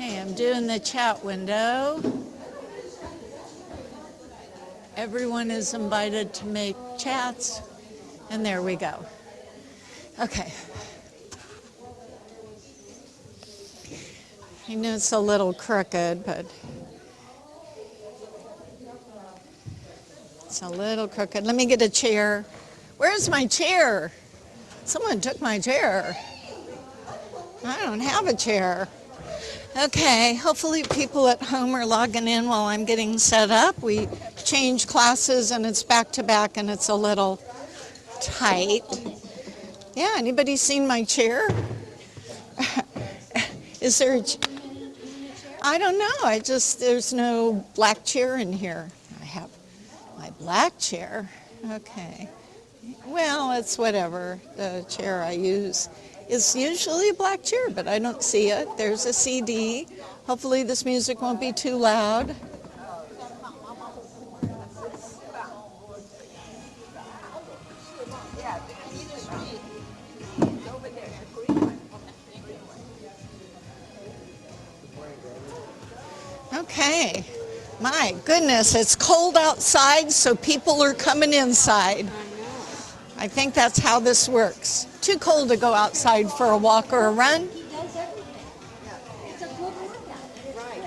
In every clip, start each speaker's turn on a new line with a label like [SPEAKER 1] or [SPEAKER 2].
[SPEAKER 1] Okay, I'm doing the chat window. Everyone is invited to make chats, and there we go. Okay. I know it's a little crooked, but it's a little crooked. Let me get a chair. Where's my chair? Someone took my chair. I don't have a chair. Okay, hopefully people at home are logging in while I'm getting set up. We change classes and it's back to back and it's a little tight. Yeah, anybody seen my chair? Is there I don't know, there's no black chair in here. I have my black chair. Okay. Well, it's whatever. The chair I use is usually a black chair, but I don't see it. There's a CD. Hopefully this music won't be too loud. Okay. My goodness, it's cold outside, so people are coming inside. I think that's how this works. Too cold to go outside for a walk or a run.
[SPEAKER 2] He does everything. It's a good workout. Right.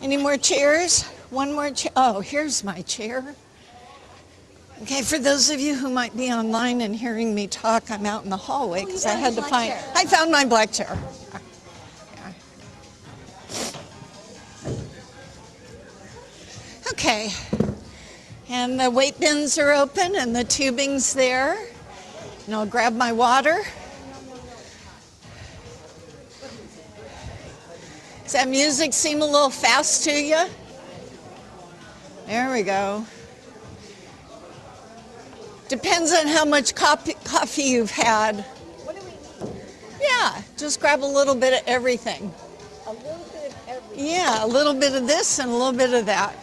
[SPEAKER 1] Any more chairs? One more chair. Oh, here's my chair. Okay, for those of you who might be online and hearing me talk, I'm out in the hallway because I had to find. I found my black chair. Okay. And the weight bins are open and the tubing's there. And I'll grab my water. Does that music seem a little fast to you? There we go. Depends on how much coffee you've had.
[SPEAKER 2] What do we need?
[SPEAKER 1] Yeah, just grab a little bit of everything.
[SPEAKER 2] A little bit of everything?
[SPEAKER 1] Yeah, a little bit of this and a little bit of that.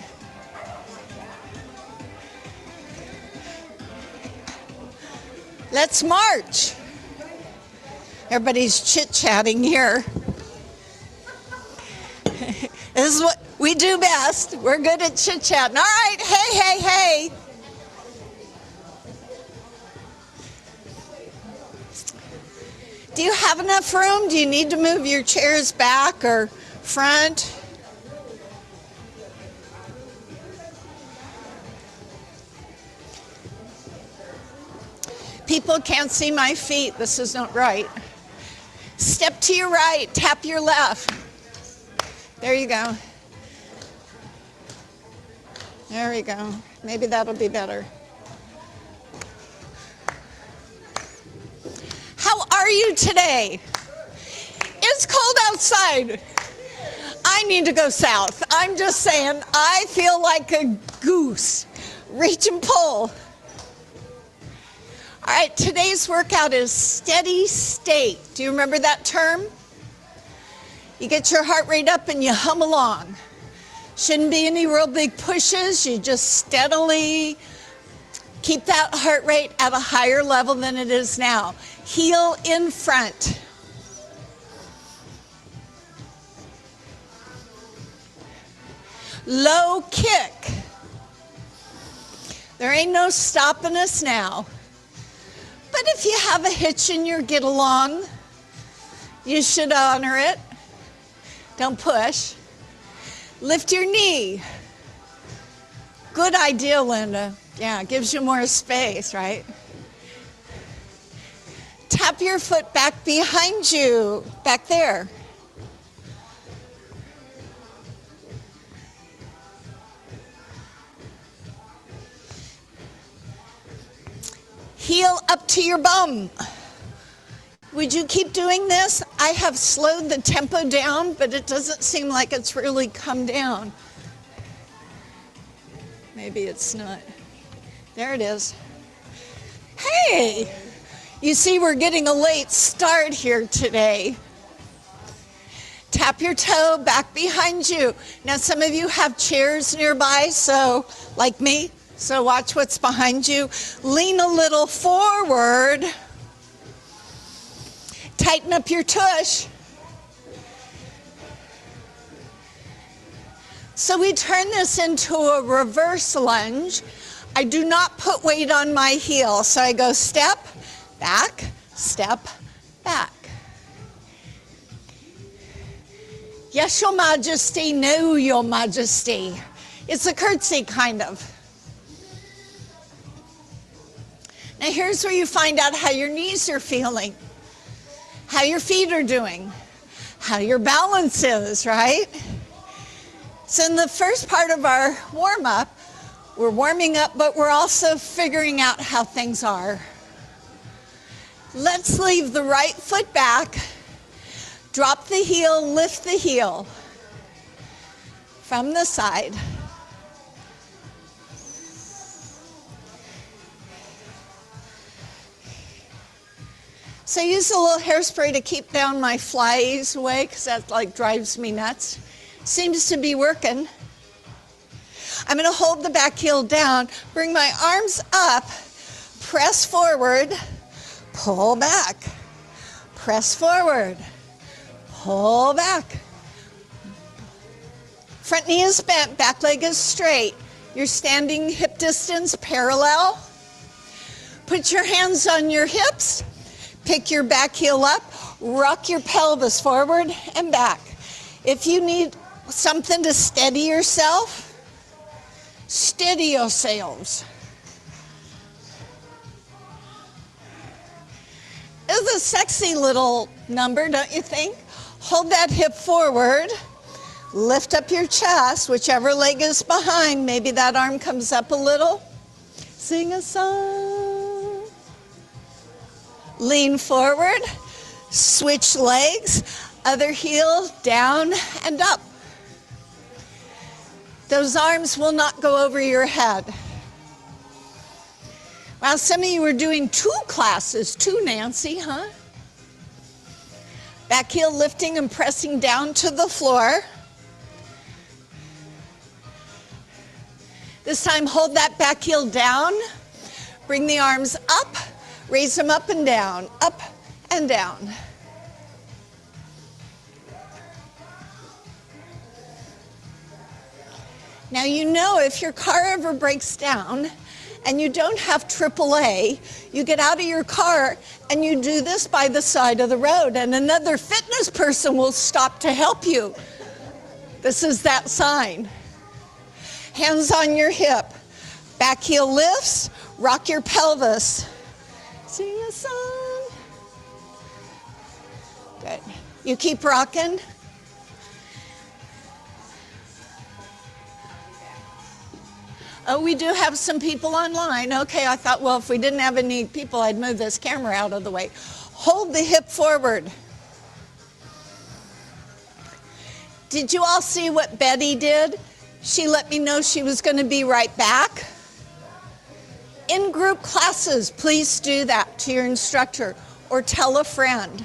[SPEAKER 1] Let's march. Everybody's chit-chatting here. This is what we do best. We're good at chit-chatting. All right, hey. Do you have enough room? Do you need to move your chairs back or front? People can't see my feet. This is not right. Step to your right, tap your left. There you go. There we go. Maybe that'll be better. How are you today? It's cold outside. I need to go south. I'm just saying, I feel like a goose. Reach and pull. All right, today's workout is steady state. Do you remember that term? You get your heart rate up and you hum along. Shouldn't be any real big pushes. You just steadily keep that heart rate at a higher level than it is now. Heel in front. Low kick. There ain't no stopping us now. But if you have a hitch in your get along, you should honor it. Don't push. Lift your knee. Good idea, Linda. Yeah, it gives you more space, right? Tap your foot back behind you, back there. Heel up to your bum. Would you keep doing this? I have slowed the tempo down, but it doesn't seem like it's really come down. Maybe it's not. There it is. Hey, you see we're getting a late start here today. Tap your toe back behind you. Now some of you have chairs nearby, so like me, so watch what's behind you. Lean a little forward. Tighten up your tush. So we turn this into a reverse lunge. I do not put weight on my heel, so I go step, back, step, back. Yes, Your Majesty, no, Your Majesty. It's a curtsy, kind of. Now here's where you find out how your knees are feeling, how your feet are doing, how your balance is, right? So in the first part of our warm-up, we're warming up, but we're also figuring out how things are. Let's leave the right foot back, drop the heel, lift the heel from the side. So I use a little hairspray to keep down my flies away because that like drives me nuts. Seems to be working. I'm going to hold the back heel down, bring my arms up, press forward, pull back, press forward, pull back. Front knee is bent, back leg is straight. You're standing hip distance parallel. Put your hands on your hips, pick your back heel up, rock your pelvis forward and back. If you need something to steady yourself, steady yourselves. It's a sexy little number, don't you think? Hold that hip forward, lift up your chest, whichever leg is behind, maybe that arm comes up a little. Sing a song. Lean forward, switch legs, other heel down and up. Those arms will not go over your head. Wow, some of you are doing 2 classes, 2, Nancy, huh? Back heel lifting and pressing down to the floor. This time, hold that back heel down. Bring the arms up, raise them up and down, up and down. Now you know if your car ever breaks down and you don't have AAA, you get out of your car and you do this by the side of the road and another fitness person will stop to help you. This is that sign. Hands on your hip, back heel lifts, rock your pelvis. Sing a song. Good. You keep rocking. Oh, we do have some people online. Okay, I thought, well, if we didn't have any people, I'd move this camera out of the way. Hold the hip forward. Did you all see what Betty did? She let me know she was going to be right back. In group classes, please do that to your instructor or tell a friend.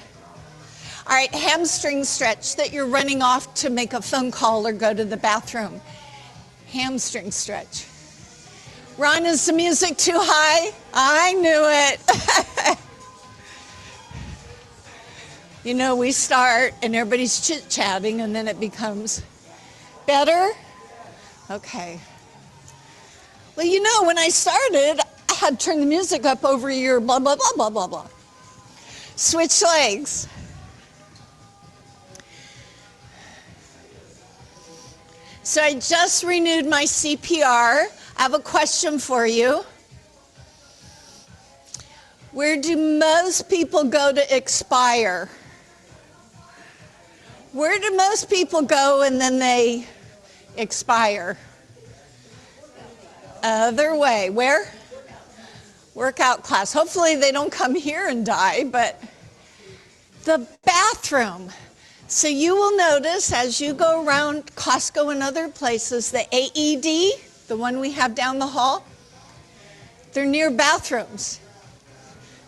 [SPEAKER 1] All right, hamstring stretch that you're running off to make a phone call or go to the bathroom. Hamstring stretch. Ron, is the music too high? I knew it. You know, we start and everybody's chit-chatting and then it becomes better. Okay. Well, you know, when I started, I had to turn the music up over your blah, blah, blah, blah, blah, blah. Switch legs. So I just renewed my CPR. I have a question for you. Where do most people go to expire? Where do most people go and then they expire? Other way. Where? Workout class. Hopefully they don't come here and die, but the bathroom. So you will notice as you go around Costco and other places, the AED, the one we have down the hall, they're near bathrooms.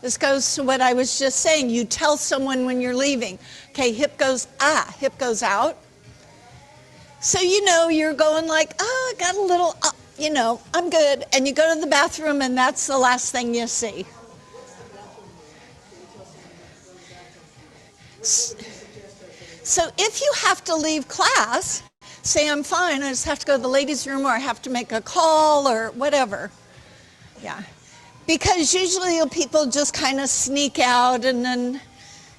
[SPEAKER 1] This goes to what I was just saying. You tell someone when you're leaving, okay, hip goes out. So you know you're going like, oh, I got a little, I'm good. And you go to the bathroom and that's the last thing you see. So if you have to leave class, say I'm fine, I just have to go to the ladies' room or I have to make a call or whatever. Yeah. Because usually people just kind of sneak out and then,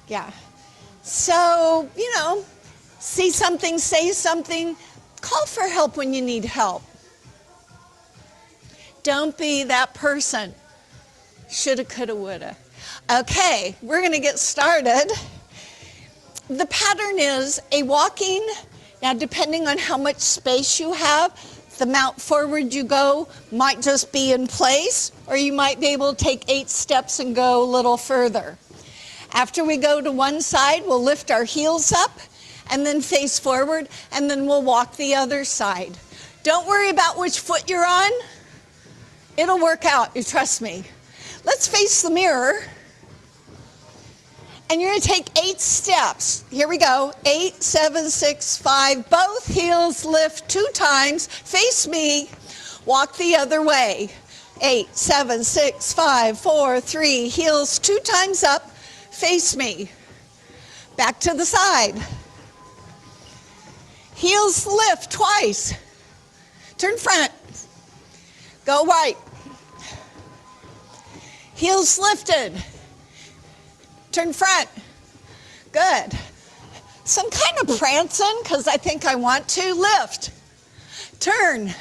[SPEAKER 1] yeah. So, see something, say something, call for help when you need help. Don't be that person. Shoulda, coulda, woulda. Okay, we're going to get started. The pattern is a walking, now depending on how much space you have, the amount forward you go might just be in place, or you might be able to take 8 steps and go a little further. After we go to one side, we'll lift our heels up and then face forward, and then we'll walk the other side. Don't worry about which foot you're on. It'll work out, you trust me. Let's face the mirror. And you're going to take 8 steps. Here we go. 8, 7, 6, 5. Both heels lift 2 times. Face me. Walk the other way. 8, 7, 6, 5, 4, 3. Heels 2 times up. Face me. Back to the side. Heels lift twice. Turn front. Go right. Heels lifted. Turn front. Good. So I'm kind of prancing because I think I want to. Lift. Turn.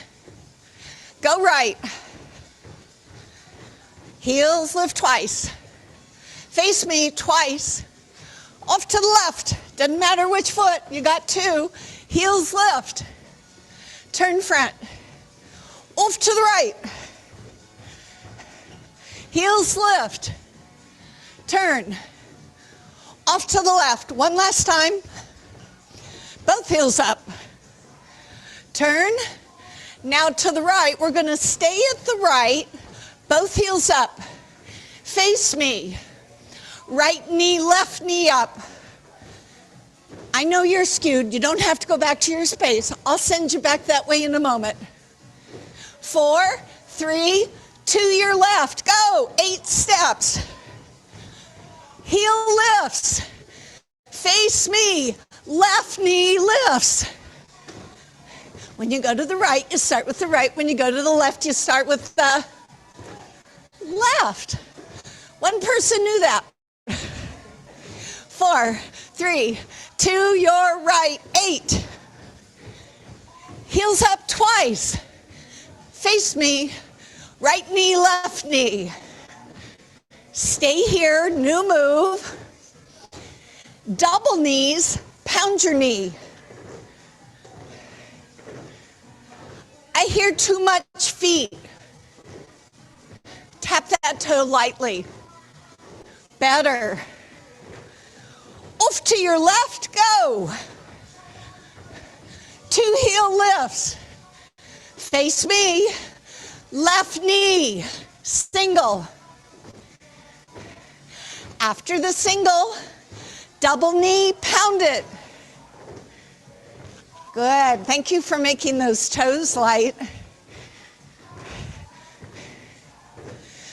[SPEAKER 1] Go right. Heels lift twice. Face me twice. Off to the left. Doesn't matter which foot. You got 2. Heels lift. Turn front. Off to the right. Heels lift. Turn. Off to the left. One last time. Both heels up. Turn. Now to the right. We're going to stay at the right. Both heels up. Face me. Right knee, left knee up. I know you're skewed. You don't have to go back to your space. I'll send you back that way in a moment. 4, 3, to your left. Go. 8 steps. Heel lifts. Face me. Left knee lifts. When you go to the right, you start with the right. When you go to the left, you start with the left. One person knew that. 4, 3, to your right. 8. Heels up twice. Face me. Right knee, left knee. Stay here, new move. Double knees, pound your knee. I hear too much feet. Tap that toe lightly. Better. Off to your left, go. 2 heel lifts. Face me. Left knee, single. After the single, double knee, pound it. Good. Thank you for making those toes light.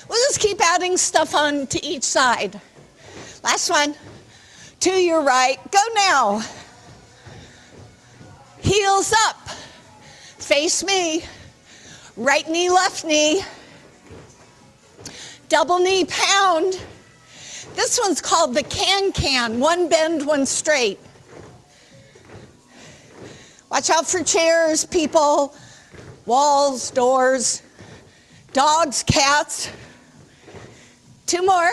[SPEAKER 1] We'll just keep adding stuff on to each side. Last one. To your right. Go now. Heels up. Face me. Right knee, left knee. Double knee, pound. This one's called the can-can. One bend, one straight. Watch out for chairs, people, walls, doors, dogs, cats. 2 more.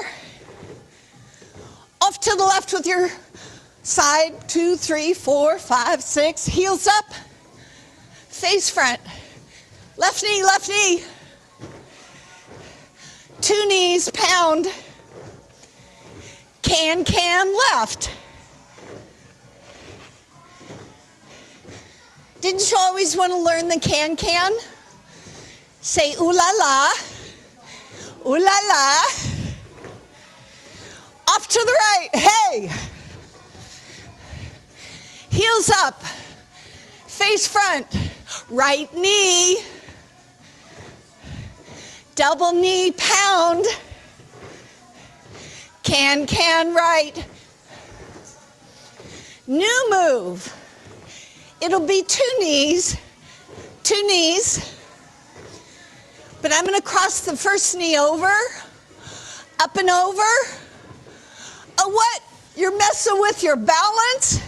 [SPEAKER 1] Off to the left with your side. 2, 3, 4, 5, 6. Heels up. Face front. Left knee, left knee. 2 knees, pound. Can, left. Didn't you always want to learn the can? Say ooh la la. Ooh la la. Off to the right. Hey. Heels up. Face front. Right knee. Double knee, pound. Can, right. New move. It'll be two knees, but I'm gonna cross the first knee over, up and over. Oh, what? You're messing with your balance?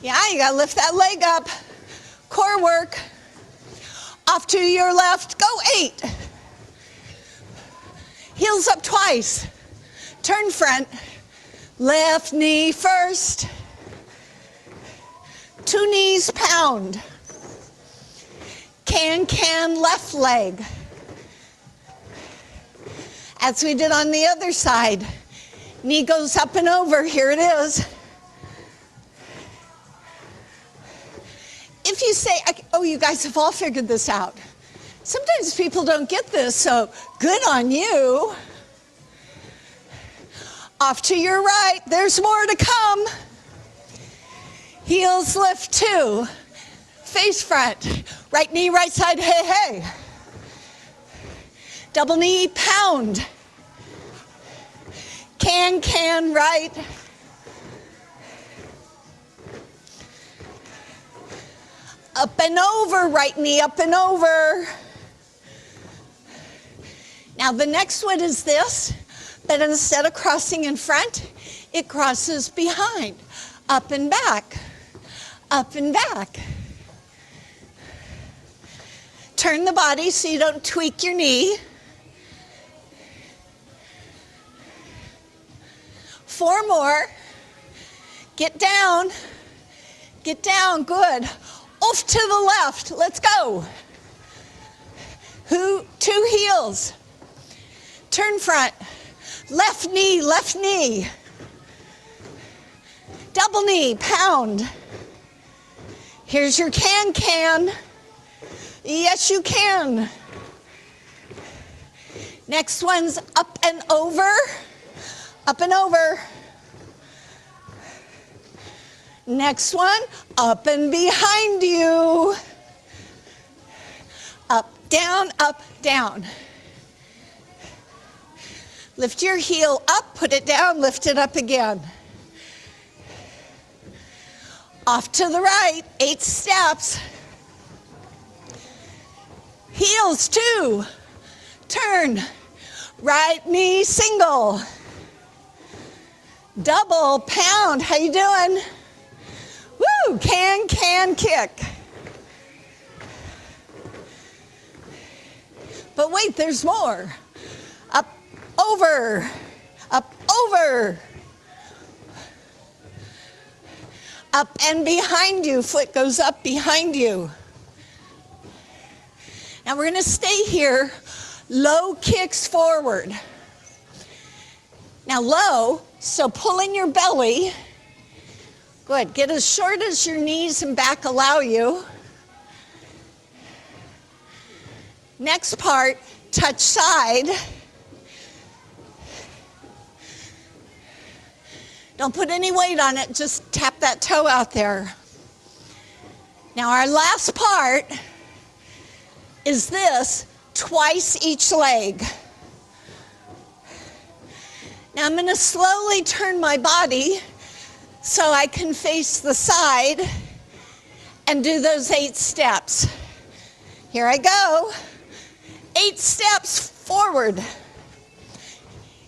[SPEAKER 1] Yeah, you gotta lift that leg up. Core work. Off to your left, go 8. Heels up twice. Turn front. Left knee first. 2 knees pound. Can, left leg. As we did on the other side. Knee goes up and over, here it is. If you say, oh, you guys have all figured this out. Sometimes people don't get this, so good on you. Off to your right, there's more to come. Heels lift 2. Face front. Right knee, right side, hey, hey. Double knee, pound. Can, right. Up and over, right knee up and over. Now the next one is this, but instead of crossing in front, it crosses behind. Up and back, up and back. Turn the body so you don't tweak your knee. 4 more. Get down, good. Off to the left, let's go. 2 heels. Turn front, left knee. Double knee, pound. Here's your can. Yes, you can. Next one's up and over. Next one, up and behind you. Up, down. Lift your heel up, put it down, lift it up again. Off to the right, 8 steps. Heels 2. Turn. Right knee single. Double pound. How you doing? Woo! Can kick. But wait, there's more. Up, over. Up and behind you. Foot goes up behind you. Now we're going to stay here. Low kicks forward. Now low, so pull in your belly. Good. Get as short as your knees and back allow you. Next part, touch side. Don't put any weight on it, just tap that toe out there. Now our last part is this, twice each leg. Now I'm going to slowly turn my body so I can face the side and do those 8 steps. Here I go. 8 steps forward.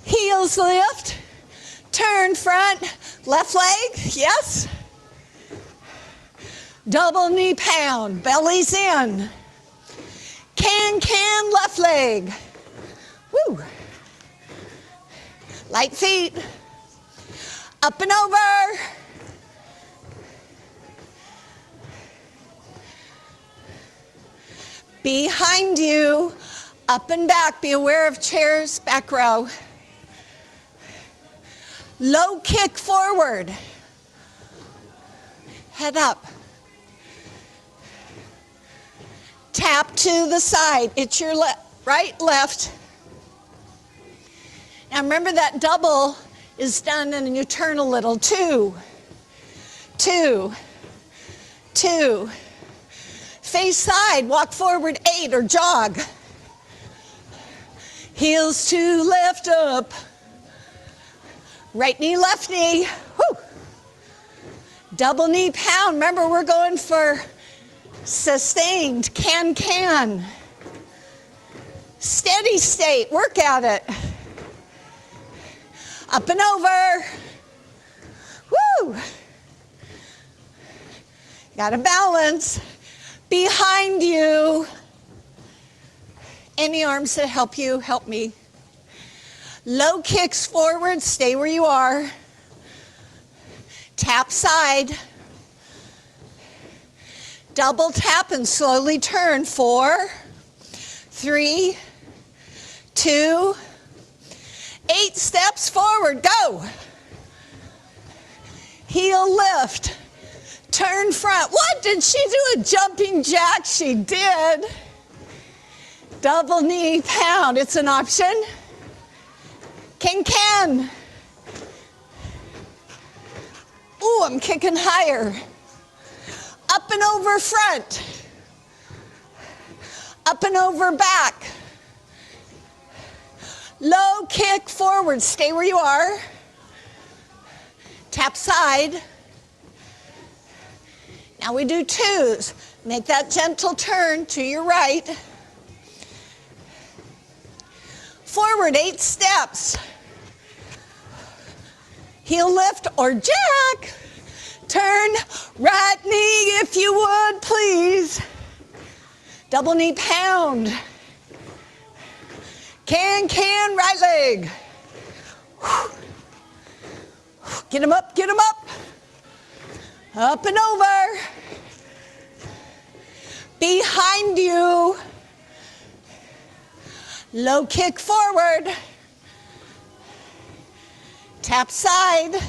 [SPEAKER 1] Heels lift. Turn front. Left leg. Yes. Double knee pound. Belly's in. Can, left leg. Woo. Light feet. Up and over. Behind you. Up and back. Be aware of chairs. Back row. Low kick forward. Head up. Tap to the side. It's your right, left. Now remember that double is done and you turn a little. 2, 2, 2. Face side, walk forward 8 or jog. Heels to lift up. Right knee, left knee. Woo. Double knee pound. Remember, we're going for sustained can. Steady state. Work at it. Up and over. Woo. Got to balance. Behind you. Any arms that help you, help me. Low kicks forward, stay where you are. Tap side. Double tap and slowly turn. 4, 3, 2, 8 steps forward, go. Heel lift. Turn front. What, did she do a jumping jack? She did. Double knee pound, it's an option. Can. Ooh, I'm kicking higher. Up and over front. Up and over back. Low kick forward, stay where you are. Tap side. Now we do 2s. Make that gentle turn to your right. Forward 8 steps. Heel lift or jack. Turn right knee if you would, please. Double knee pound. Can, right leg. Get them up, get them up. Up and over. Behind you. Low kick forward. Tap side.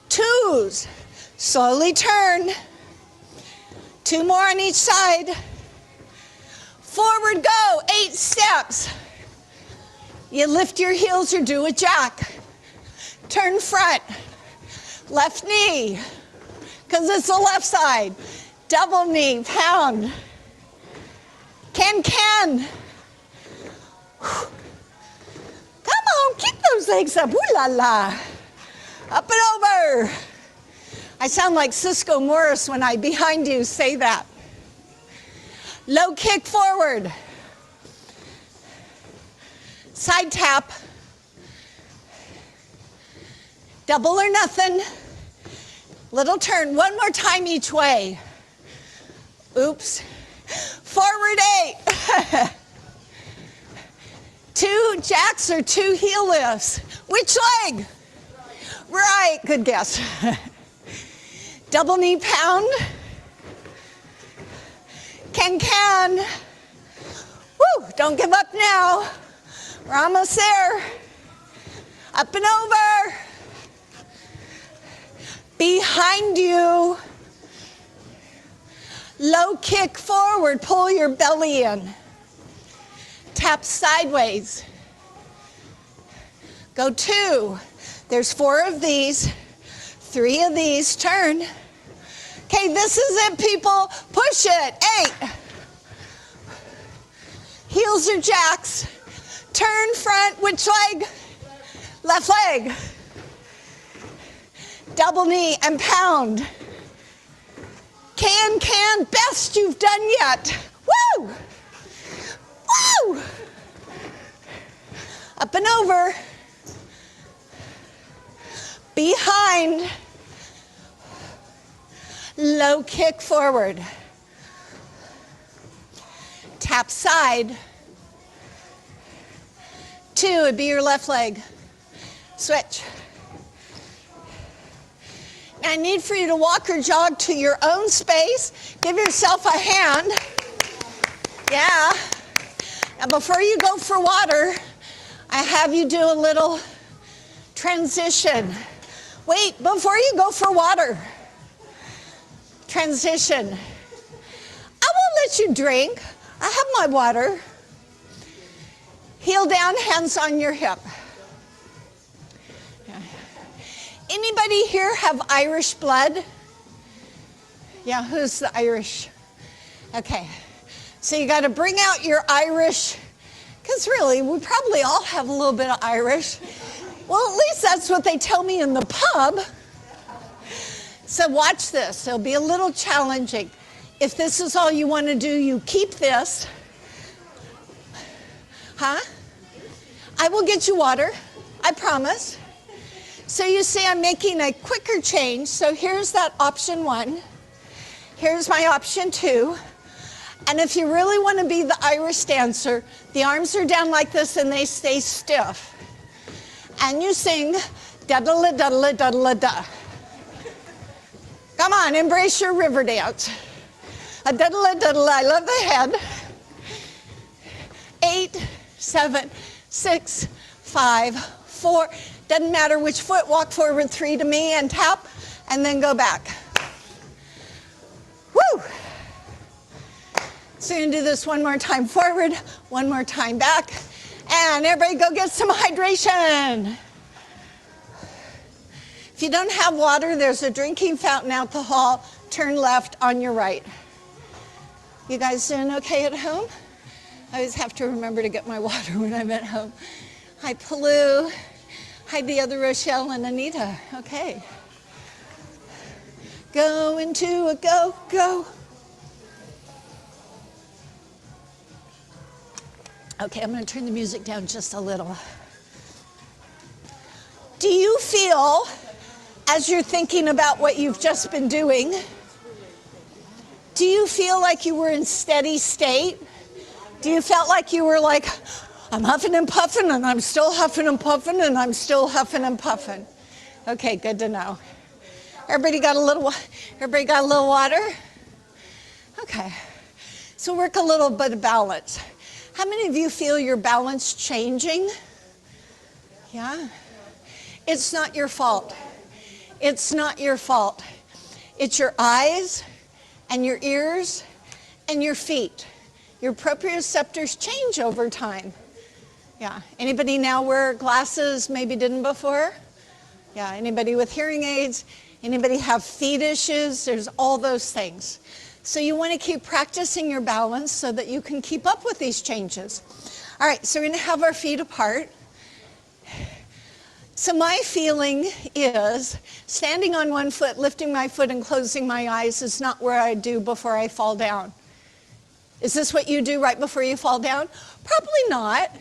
[SPEAKER 1] 2s. Slowly turn. 2 more on each side. Forward go. 8 steps. You lift your heels or do a jack. Turn front. Left knee. Because it's the left side. Double knee. Pound. Can. Come on, keep those legs up. Ooh la la. Up and over. I sound like Cisco Morris when I behind you say that. Low kick forward. Side tap. Double or nothing. Little turn. 1 more time each way. Oops. Forward 8. 2 jacks or 2 heel lifts. Which leg? Right, good guess. Double knee pound. Can. Woo, don't give up now. We're almost there. Up and over. Behind you. Low kick forward, pull your belly in. Tap sideways. Go 2. There's 4 of these, 3 of these, turn. Okay, this is it, people. Push it. 8. Heels or jacks. Turn front, which leg? Left leg. Double knee and pound. Can, best you've done yet. Woo! Woo! Up and over. Behind. Low kick forward. Tap side. 2 would be your left leg. Switch. I need for you to walk or jog to your own space. Give yourself a hand. Yeah. Now before you go for water, I have you do a little transition. Wait, before you go for water. Transition. I won't let you drink. I have my water. Heel down, hands on your hip. Anybody here have Irish blood? Yeah, who's the Irish? Okay, so you got to bring out your Irish Because really, we probably all have a little bit of Irish. Well, at least that's what they tell me in the pub. So watch this. It'll be a little challenging. If this is all you want to do, you keep this. Huh? I will get you water. I promise. So you see I'm making a quicker change. So here's that option 1. Here's my option 2. And if you really want to be the Irish dancer, the arms are down like this and they stay stiff. And you sing da-da-la-da-da-la-da-da-da. Come on, embrace your river dance. Da-da-la-da-da-la, I love the head. 8, 7, 6, 5, 4. Doesn't matter which foot, walk forward 3 to me and tap, and then go back. Woo! So you're gonna do this one more time forward, one more time back, and everybody go get some hydration. If you don't have water, there's a drinking fountain out the hall. Turn left on your right. You guys doing okay at home? I always have to remember to get my water when I'm at home. Hi, Palou. Hi, the other Rochelle and Anita. Okay. Go into a go, go. Okay, I'm going to turn the music down just a little. Do you feel, as you're thinking about what you've just been doing, do you feel like you were in steady state? Do you felt like you were like, I'm huffing and puffing, and I'm still huffing and puffing, and I'm still huffing and puffing? Okay, good to know. Everybody got a little water? Okay. So work a little bit of balance. How many of you feel your balance changing? Yeah? It's not your fault. It's not your fault. It's your eyes and your ears and your feet. Your proprioceptors change over time. Yeah. Anybody now wear glasses maybe didn't before? Yeah. Anybody with hearing aids? Anybody have feet issues? There's all those things. So you want to keep practicing your balance so that you can keep up with these changes. All right, so we're going to have our feet apart. So my feeling is standing on one foot, lifting my foot and closing my eyes is not where I do before I fall down. Is this what you do right before you fall down? Probably not.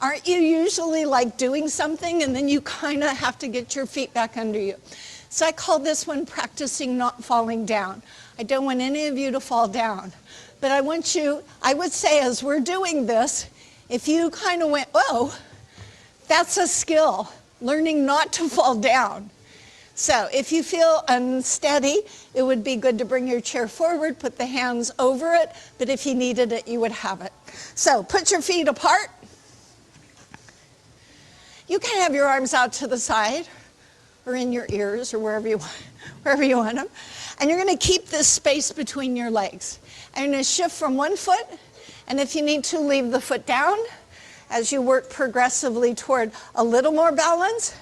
[SPEAKER 1] Aren't you usually like doing something and then you kind of have to get your feet back under you? So I call this one practicing not falling down. I don't want any of you to fall down. But I want you, I would say as we're doing this, if you kind of went, oh, that's a skill, learning not to fall down. So if you feel unsteady, it would be good to bring your chair forward, put the hands over it, but if you needed it, you would have it. So put your feet apart. You can have your arms out to the side or in your ears or wherever you want them. And you're going to keep this space between your legs. And you're going to shift from one foot, and if you need to, leave the foot down as you work progressively toward a little more balance.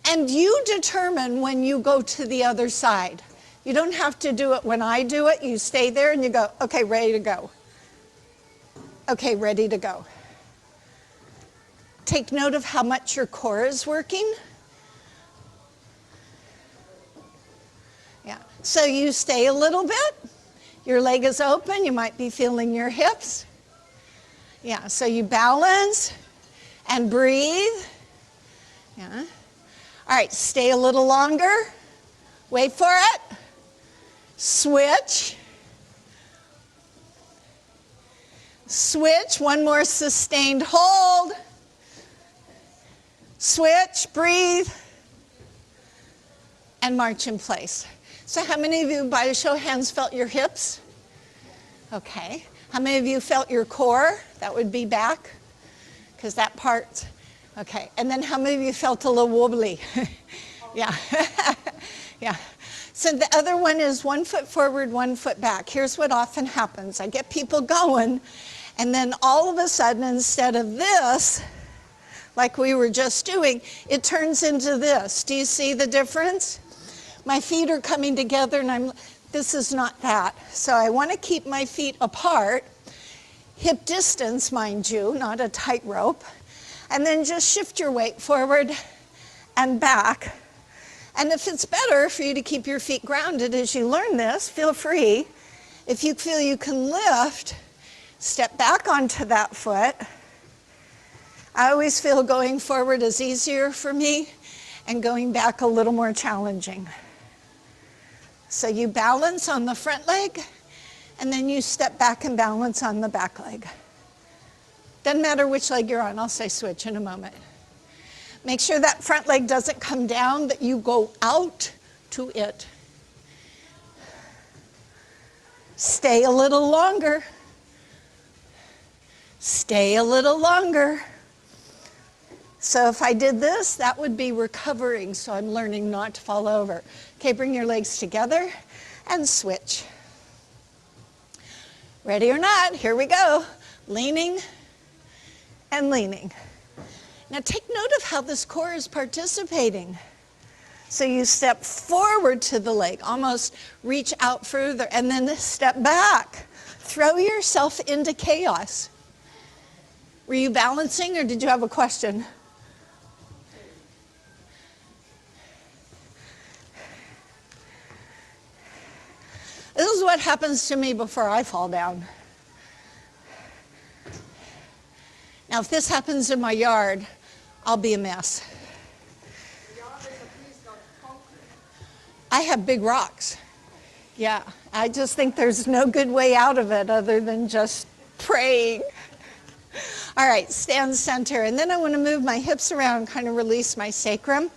[SPEAKER 1] And you determine when you go to the other side. You don't have to do it when I do it. You stay there and you go, okay, ready to go. Okay, ready to go. Take note of how much your core is working. Yeah, so you stay a little bit. Your leg is open. You might be feeling your hips. Yeah, so you balance and breathe. Yeah. All right, stay a little longer. Wait for it. Switch. Switch, one more sustained hold. Switch, breathe, and march in place. So how many of you, by a show of hands, felt your hips? Okay. How many of you felt your core? That would be back, because that part. Okay. And then how many of you felt a little wobbly? Yeah. Yeah. So the other one is 1 foot forward, 1 foot back. Here's what often happens. I get people going, and then all of a sudden, instead of this, like we were just doing, it turns into this. Do you see the difference? My feet are coming together, and I'm This is not that. So I want to keep my feet apart, hip distance, mind you, not a tightrope. And then just shift your weight forward and back. And if it's better for you to keep your feet grounded as you learn this, feel free. If you feel you can lift, step back onto that foot. I always feel going forward is easier for me and going back a little more challenging. So you balance on the front leg, and then you step back and balance on the back leg. Doesn't matter which leg you're on. I'll say switch in a moment. Make sure that front leg doesn't come down, that you go out to it. Stay a little longer. Stay a little longer. So if I did this, that would be recovering, so I'm learning not to fall over. Okay, bring your legs together and switch. Ready or not, here we go. Leaning and leaning. Now take note of how this core is participating. So you step forward to the leg, almost reach out further, and then step back. Throw yourself into chaos. Were you balancing or did you have a question? This is what happens to me before I fall down. Now, if this happens in my yard, I'll be a mess. I have big rocks. Yeah, I just think there's no good way out of it other than just praying. All right, stand center. And then I want to move my hips around, kind of release my sacrum.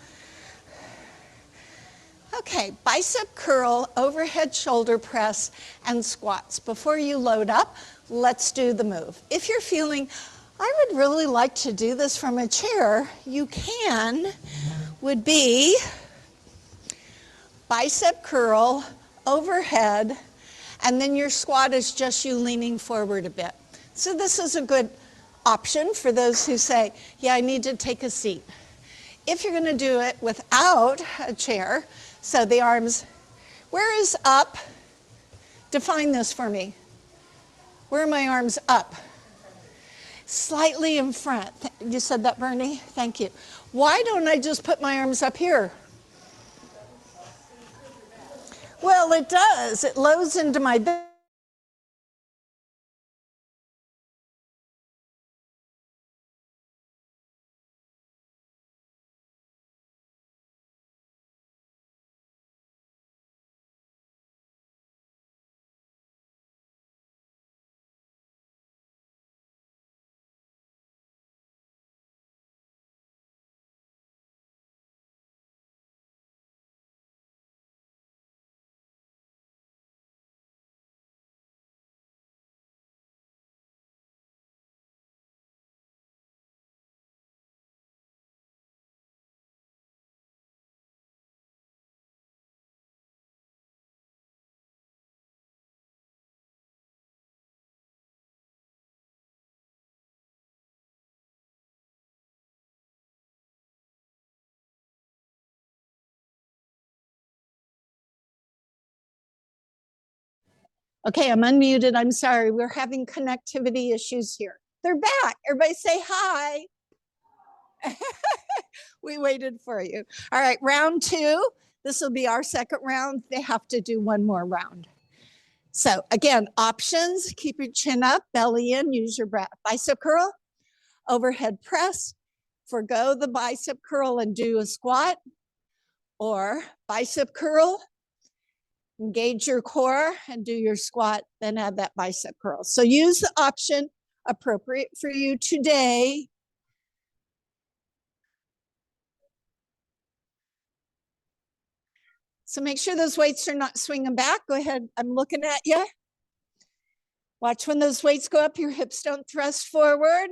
[SPEAKER 1] Okay, bicep curl, overhead shoulder press, and squats. Before you load up, let's do the move. If you're feeling, I would really like to do this from a chair, you can, would be bicep curl, overhead, and then your squat is just you leaning forward a bit. So this is a good option for those who say, yeah, I need to take a seat. If you're going to do it without a chair, so the arms, where is up? Define this for me. Where are my arms up? Slightly in front. You said that, Bernie? Thank you. Why don't I just put my arms up here? Well, it does. It loads into my back. Okay, I'm unmuted. I'm sorry. We're having connectivity issues here. They're back. Everybody say hi. We waited for you. All right, round two. This will be our second round. They have to do one more round. So again, options, keep your chin up, belly in, use your breath. Bicep curl, overhead press, forgo the bicep curl and do a squat, or bicep curl, engage your core and do your squat, then add that bicep curl. So use the option appropriate for you today. So make sure those weights are not swinging back. Go ahead, I'm looking at you. Watch when those weights go up, your hips don't thrust forward.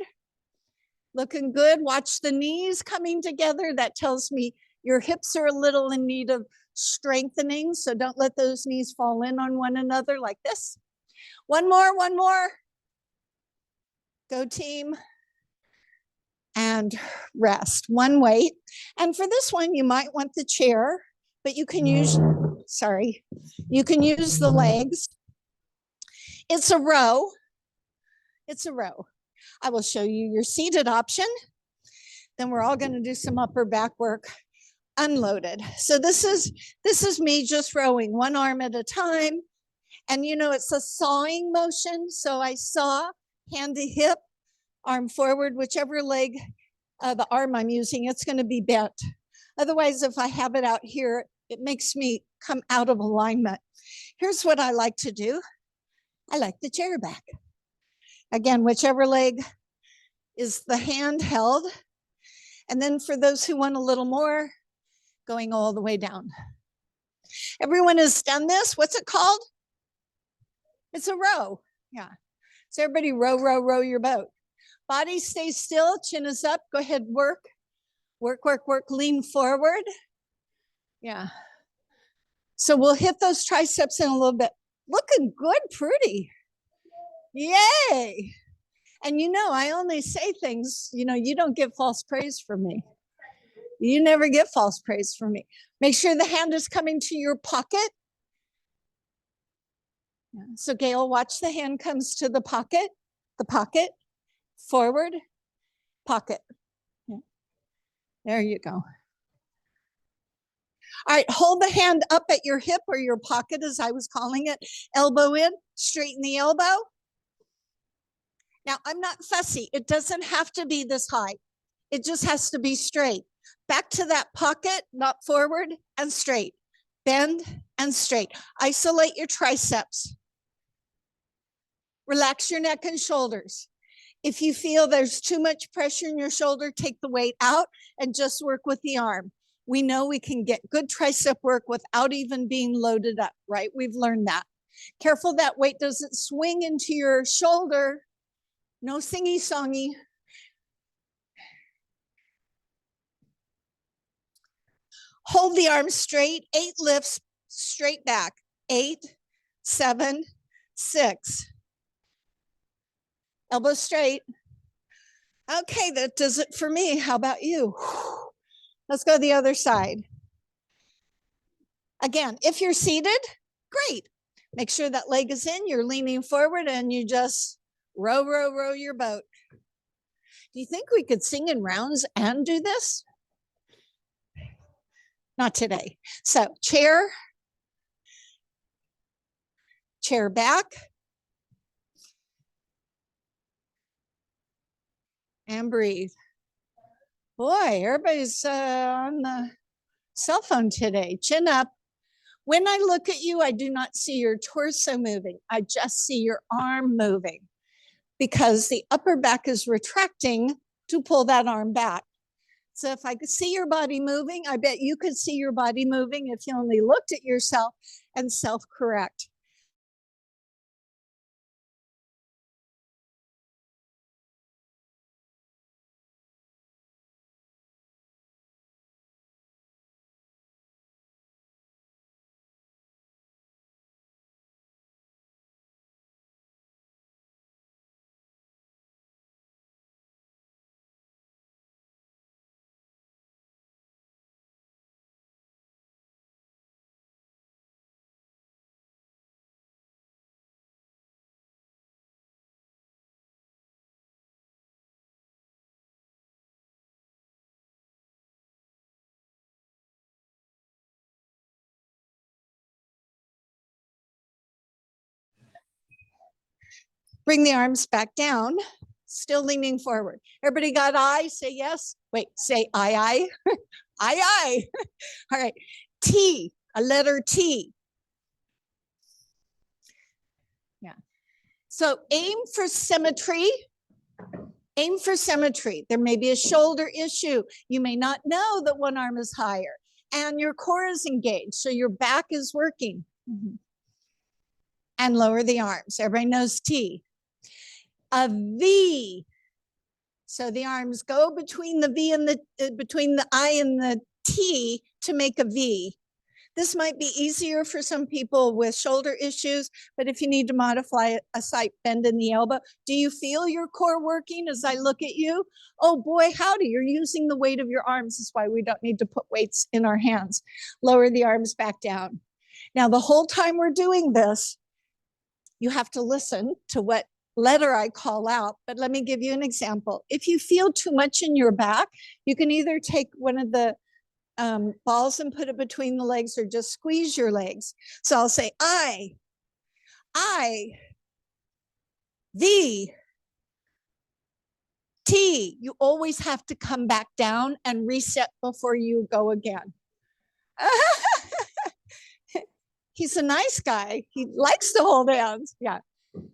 [SPEAKER 1] Looking good. Watch the knees coming together. That tells me your hips are a little in need of strengthening, so don't let those knees fall in on one another like this. One more, one more. Go team. And rest. One weight. And for this one, you might want the chair, but you can use sorry. You can use the legs. It's a row. It's a row. I will show you your seated option. Then we're all going to do some upper back work unloaded. So this is me just rowing one arm at a time. And you know, it's a sawing motion. So I saw hand to hip, arm forward, whichever leg, the arm I'm using, it's going to be bent. Otherwise, if I have it out here, it makes me come out of alignment. Here's what I like to do. I like the chair back. Again, whichever leg is the hand held. And then for those who want a little more, going all the way down. Everyone has done this. What's it called? It's a row. Yeah. So everybody row, row, row your boat. Body stays still, chin is up. Go ahead, work. Work, work, work, lean forward. Yeah. So we'll hit those triceps in a little bit. Looking good, pretty. Yay. And you know, I only say things, you know, you don't get false praise from me. You never get false praise from me. Make sure the hand is coming to your pocket. Yeah. So Gail, watch the hand comes to the pocket, forward, pocket. Yeah. There you go. All right, hold the hand up at your hip or your pocket, as I was calling it. Elbow in, straighten the elbow. Now, I'm not fussy. It doesn't have to be this high. It just has to be straight. Back to that pocket, not forward and straight. Bend and straight. Isolate your triceps. Relax your neck and shoulders. If you feel there's too much pressure in your shoulder, take the weight out and just work with the arm. We know we can get good tricep work without even being loaded up, right? We've learned that. Careful that weight doesn't swing into your shoulder. No singy-songy. Hold the arms straight, 8 lifts, straight back. 8, 7, 6. Elbow straight. Okay, that does it for me. How about you? Let's go the other side. Again, if you're seated, great. Make sure that leg is in, you're leaning forward, and you just row, row, row your boat. Do you think we could sing in rounds and do this? Not today. So chair back, and breathe. Boy, everybody's on the cell phone today. Chin up. When I look at you, I do not see your torso moving. I just see your arm moving because the upper back is retracting to pull that arm back. So if I could see your body moving, I bet you could see your body moving if you only looked at yourself and self-correct. Bring the arms back down, still leaning forward. Everybody got aye? Say yes. Wait, say aye, aye. Aye, aye. All right. T, a letter T. Yeah. So aim for symmetry. Aim for symmetry. There may be a shoulder issue. You may not know that one arm is higher and your core is engaged. So your back is working. And lower the arms. Everybody knows T. A V. So the arms go between the V and between the I and the T to make a V. This might be easier for some people with shoulder issues, but if you need to modify a slight bend in the elbow, do you feel your core working as I look at you? Oh boy, howdy, you're using the weight of your arms. That's why we don't need to put weights in our hands. Lower the arms back down. Now, the whole time we're doing this, you have to listen to what letter I call out, but let me give you an example. If you feel too much in your back, you can either take one of the balls and put it between the legs or just squeeze your legs. So I'll say I, the, T. You always have to come back down and reset before you go again. He's a nice guy. He likes to hold hands. Yeah.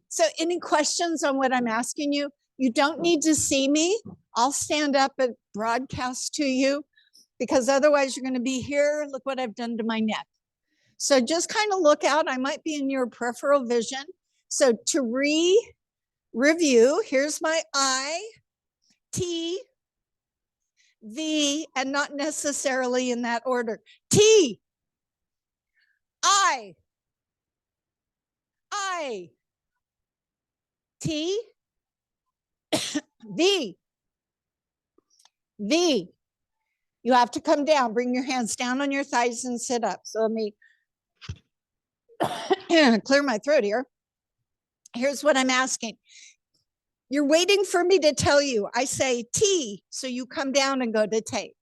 [SPEAKER 1] So any questions on what I'm asking you? You don't need to see me. I'll stand up and broadcast to you because otherwise you're going to be here. Look what I've done to my neck. So just kind of look out. I might be in your peripheral vision. So to review, here's my I, T, V, and not necessarily in that order. T, I, T, V, V. You have to come down. Bring your hands down on your thighs and sit up. So let me clear my throat here. Here's what I'm asking. You're waiting for me to tell you. I say T, so you come down and go to T.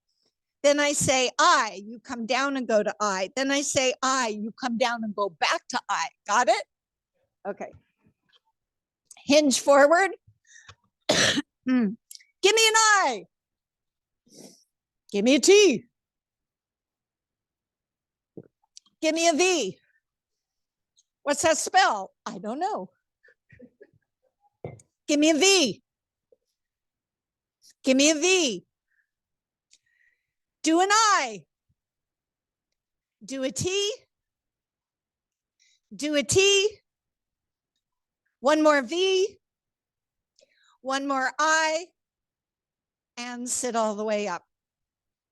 [SPEAKER 1] Then I say I, you come down and go to I. Then I say I, you come down and go back to I. Got it? Okay. Hinge forward. Give me an I. Give me a T. Give me a V. What's that spell? I don't know. Give me a V. Give me a V. Do an I. Do a T. Do a T. One more V. One more I. And sit all the way up.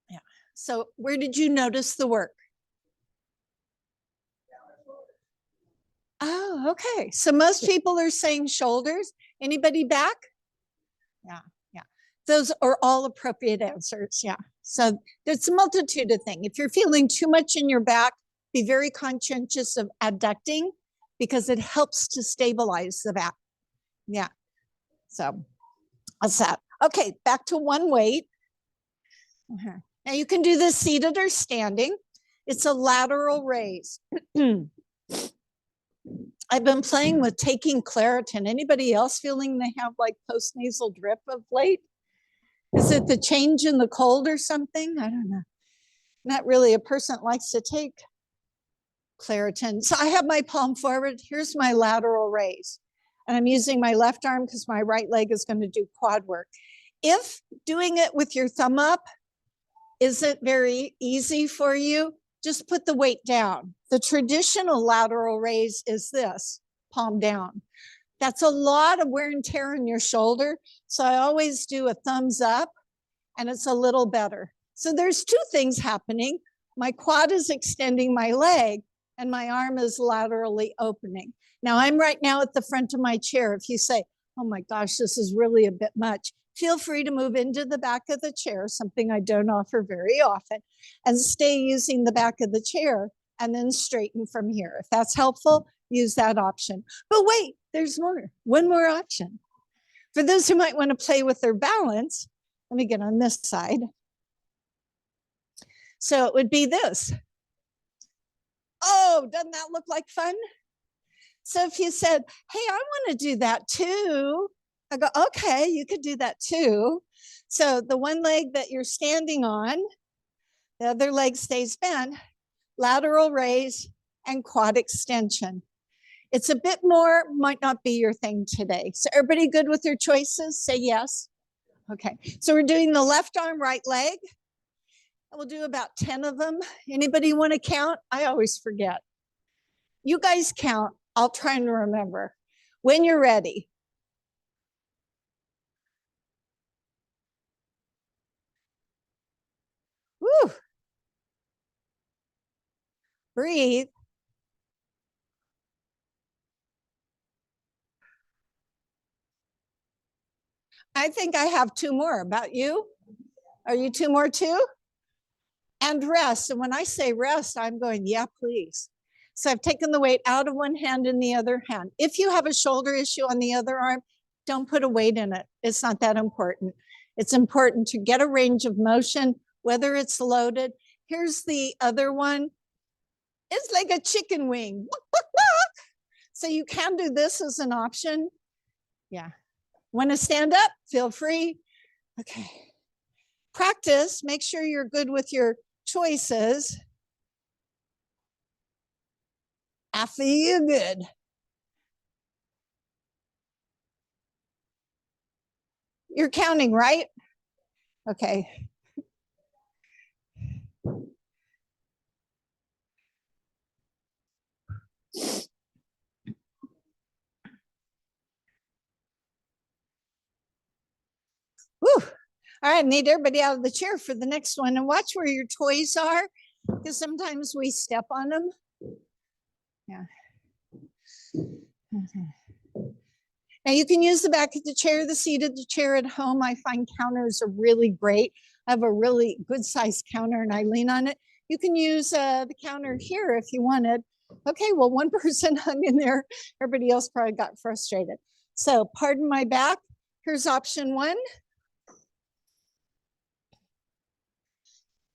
[SPEAKER 1] Yeah. So where did you notice the work? Oh, okay. So most people are saying shoulders. Anybody back? Yeah, yeah. Those are all appropriate answers. Yeah. So there's a multitude of things. If you're feeling too much in your back, be very conscientious of adducting because it helps to stabilize the back. Yeah. So that's that. Okay, back to one weight. Now you can do this seated or standing. It's a lateral raise. I've been playing with taking Claritin. Anybody else feeling they have like postnasal drip of late? Is it the change in the cold or something? I don't know. Not really a person that likes to take Claritin. So I have my palm forward. Here's my lateral raise. And I'm using my left arm because my right leg is going to do quad work. If doing it with your thumb up isn't very easy for you, just put the weight down. The traditional lateral raise is this, palm down. That's a lot of wear and tear in your shoulder. So I always do a thumbs up and it's a little better. So there's two things happening. My quad is extending my leg and my arm is laterally opening. Now I'm right now at the front of my chair. If you say, oh my gosh, this is really a bit much, feel free to move into the back of the chair, something I don't offer very often, and stay using the back of the chair and then straighten from here. If that's helpful, use that option. But wait, there's more, one more option. For those who might want to play with their balance, let me get on this side. So it would be this. Oh, doesn't that look like fun? So if you said, hey, I want to do that too, I go, okay, you could do that too. So the one leg that you're standing on, the other leg stays bent, lateral raise and quad extension. It's a bit more, might not be your thing today. So everybody good with their choices? Say yes. Okay, so we're doing the left arm, right leg. We'll do about 10 of them. Anybody want to count? I always forget. You guys count. I'll try and remember. When you're ready. Woo. Breathe. I think I have two more. About you? Are you two more too? And rest. And when I say rest, I'm going, yeah, please. So I've taken the weight out of one hand in the other hand. If you have a shoulder issue on the other arm, don't put a weight in it. It's not that important. It's important to get a range of motion, whether it's loaded. Here's the other one. It's like a chicken wing. So you can do this as an option. Yeah. Want to stand up? Feel free. Okay. Practice. Make sure you're good with your choices. I feel good. You're counting, right? Okay. Whew. All right, need everybody out of the chair for the next one, and watch where your toys are, because sometimes we step on them. Yeah. Okay. Now you can use the back of the chair, the seat of the chair at home. I find counters are really great. I have a really good sized counter and I lean on it. You can use the counter here if you wanted. Okay, well, one person hung in there. Everybody else probably got frustrated. So pardon my back. Here's option one.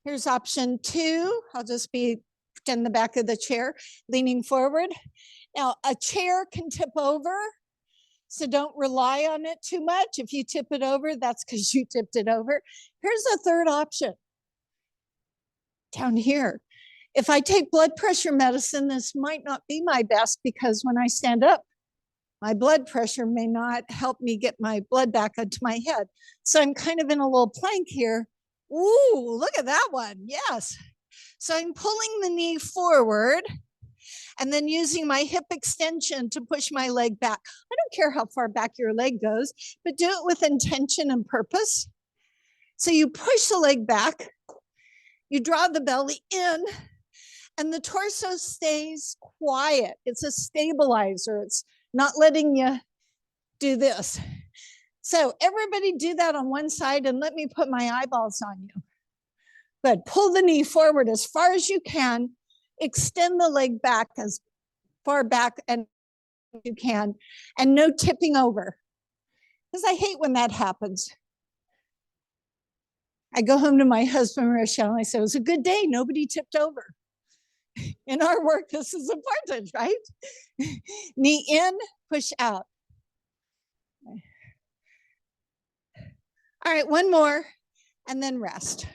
[SPEAKER 1] Here's option two. I'll just pretend the back of the chair, leaning forward. Now a chair can tip over, so don't rely on it too much. If you tip it over, that's because you tipped it over. Here's a third option. Down here. If I take blood pressure medicine, this might not be my best because when I stand up, my blood pressure may not help me get my blood back onto my head. So I'm kind of in a little plank here. Ooh, look at that one. Yes. So I'm pulling the knee forward and then using my hip extension to push my leg back. I don't care how far back your leg goes, but do it with intention and purpose. So you push the leg back, you draw the belly in, and the torso stays quiet. It's a stabilizer. It's not letting you do this. So everybody do that on one side and let me put my eyeballs on you. Good. Pull the knee forward as far as you can. Extend the leg back as far back as you can, and no tipping over. Because I hate when that happens. I go home to my husband, Rochelle, and I say, it was a good day. Nobody tipped over. In our work, this is important, right? Knee in, push out. All right, one more, and then rest.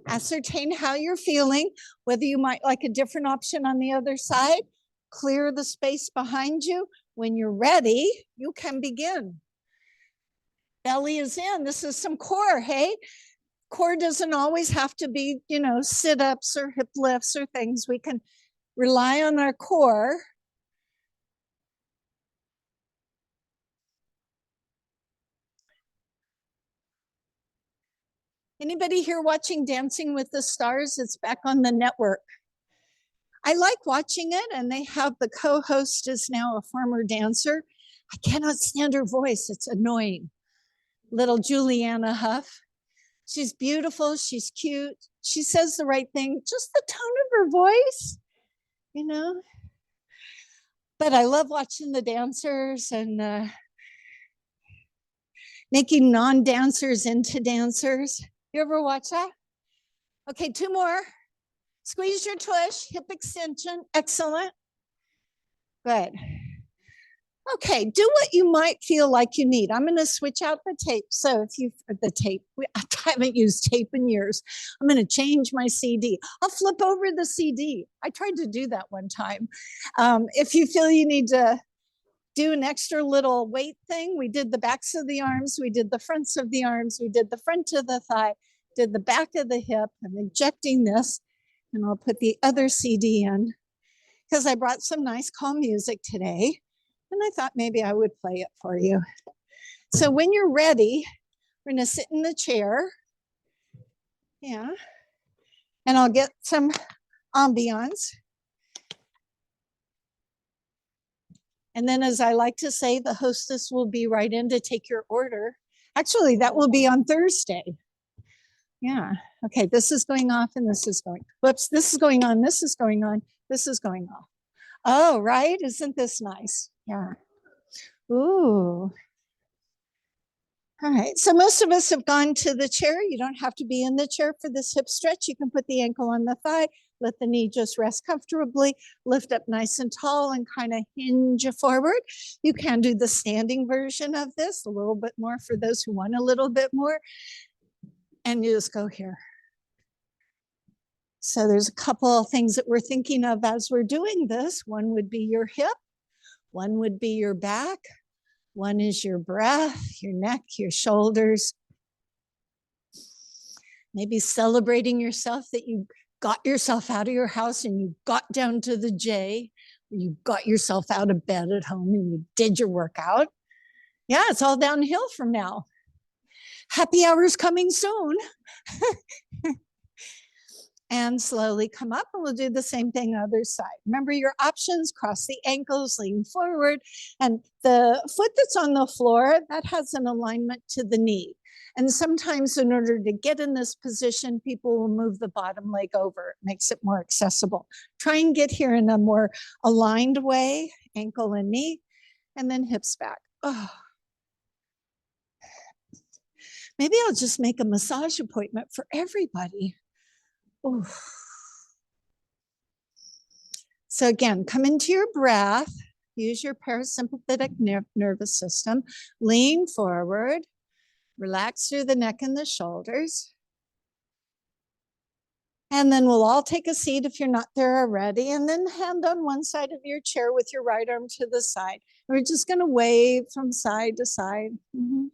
[SPEAKER 1] Ascertain how you're feeling, whether you might like a different option on the other side. Clear the space behind you. When you're ready, you can begin. Belly is in. This is some core, hey? Core doesn't always have to be, sit-ups or hip lifts or things. We can rely on our core. Anybody here watching Dancing with the Stars? It's back on the network. I like watching it, and they have the co-host is now a former dancer. I cannot stand her voice. It's annoying. Little Juliana Huff. She's beautiful. She's cute. She says the right thing. Just the tone of her voice, But I love watching the dancers and making non-dancers into dancers. You ever watch that? Okay, two more. Squeeze your tush, hip extension. Excellent. Good. Okay, do what you might feel like you need. I'm going to switch out the tape. So if you, I haven't used tape in years. I'm going to change my CD. I'll flip over the CD. I tried to do that one time. If you feel you need to do an extra little weight thing, we did the backs of the arms, we did the fronts of the arms, we did the front of the thigh, did the back of the hip. I'm injecting this, and I'll put the other CD in because I brought some nice calm music today. And I thought maybe I would play it for you. So when you're ready, we're going to sit in the chair. Yeah. And I'll get some ambiance. And then, as I like to say, the hostess will be right in to take your order. Actually, that will be on Thursday. Yeah. Okay, this is going off and this is going, whoops, this is going on, this is going on, this is going off. Oh, right? Isn't this nice? Yeah. Ooh. All right, so most of us have gone to the chair. You don't have to be in the chair for this hip stretch. You can put the ankle on the thigh, let the knee just rest comfortably, lift up nice and tall and kind of hinge forward. You can do the standing version of this, a little bit more for those who want a little bit more. And you just go here. So there's a couple of things that we're thinking of as we're doing this. One would be your hip, one would be your back, one is your breath, your neck, your shoulders. Maybe celebrating yourself that you got yourself out of your house and you got down to the J, you got yourself out of bed at home and you did your workout. Yeah, it's all downhill from now. Happy hour's coming soon. And slowly come up, and we'll do the same thing other side. Remember your options: cross the ankles, lean forward, and the foot that's on the floor, that has an alignment to the knee. And sometimes in order to get in this position, people will move the bottom leg over. It makes it more accessible. Try and get here in a more aligned way, ankle and knee, and then hips back. Oh. Maybe I'll just make a massage appointment for everybody. Oof. So again, come into your breath, use your parasympathetic nervous system, lean forward, relax through the neck and the shoulders. And then we'll all take a seat if you're not there already, and then hand on one side of your chair with your right arm to the side. We're just going to wave from side to side. Mm-hmm.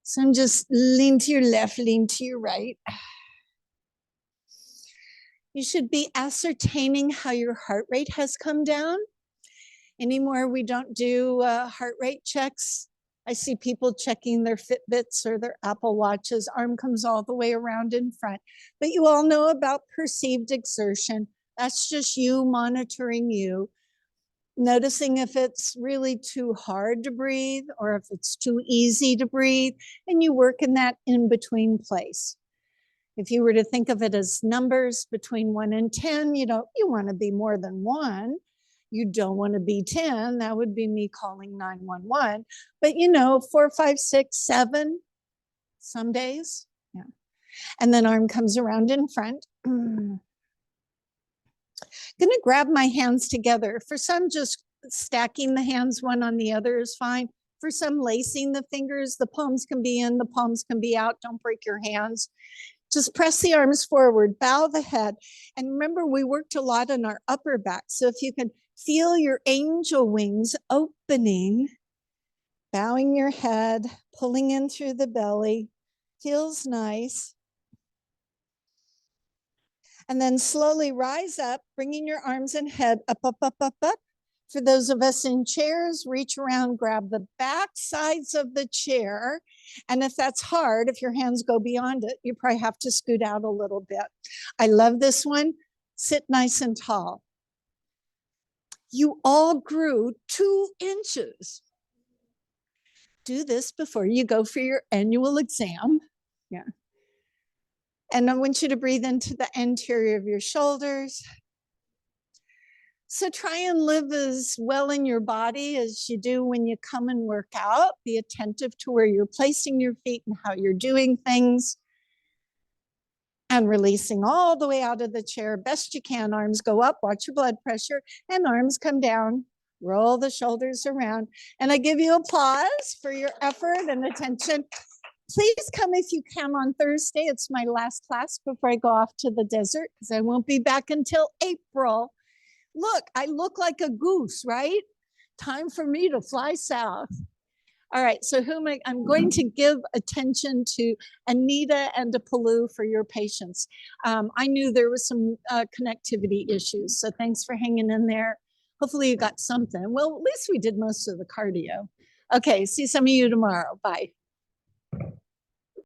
[SPEAKER 1] So just lean to your left, lean to your right. You should be ascertaining how your heart rate has come down. Anymore, we don't do heart rate checks. I see people checking their Fitbits or their Apple Watches. Arm comes all the way around in front. But you all know about perceived exertion. That's just you monitoring you, noticing if it's really too hard to breathe or if it's too easy to breathe, and you work in that in-between place. If you were to think of it as numbers between 1 and 10, you want to be more than 1. You don't want to be 10. That would be me calling 911. But 4, 5, 6, 7, some days. Yeah. And then arm comes around in front. Gonna grab my hands together. For some, just stacking the hands one on the other is fine. For some, lacing the fingers. The palms can be in, the palms can be out. Don't break your hands. Just press the arms forward, bow the head. And remember, we worked a lot on our upper back. So if you can feel your angel wings opening, bowing your head, pulling in through the belly, feels nice. And then slowly rise up, bringing your arms and head up, up, up, up, up. For those of us in chairs, reach around, grab the back sides of the chair. And if that's hard, if your hands go beyond it, you probably have to scoot out a little bit. I love this one. Sit nice and tall. You all grew 2 inches. Do this before you go for your annual exam. Yeah. And I want you to breathe into the anterior of your shoulders. So try and live as well in your body as you do when you come and work out. Be attentive to where you're placing your feet and how you're doing things. And releasing all the way out of the chair, best you can. Arms go up, watch your blood pressure, and arms come down. Roll the shoulders around. And I give you applause for your effort and attention. Please come if you can on Thursday. It's my last class before I go off to the desert because I won't be back until April. Look, I look like a goose, right? Time for me to fly south. All right, so I'm going to give attention to Anita and Palu for your patients. I knew there was some connectivity issues, so thanks for hanging in there. Hopefully you got something. Well, at least we did most of the cardio. Okay, see some of you tomorrow. Bye.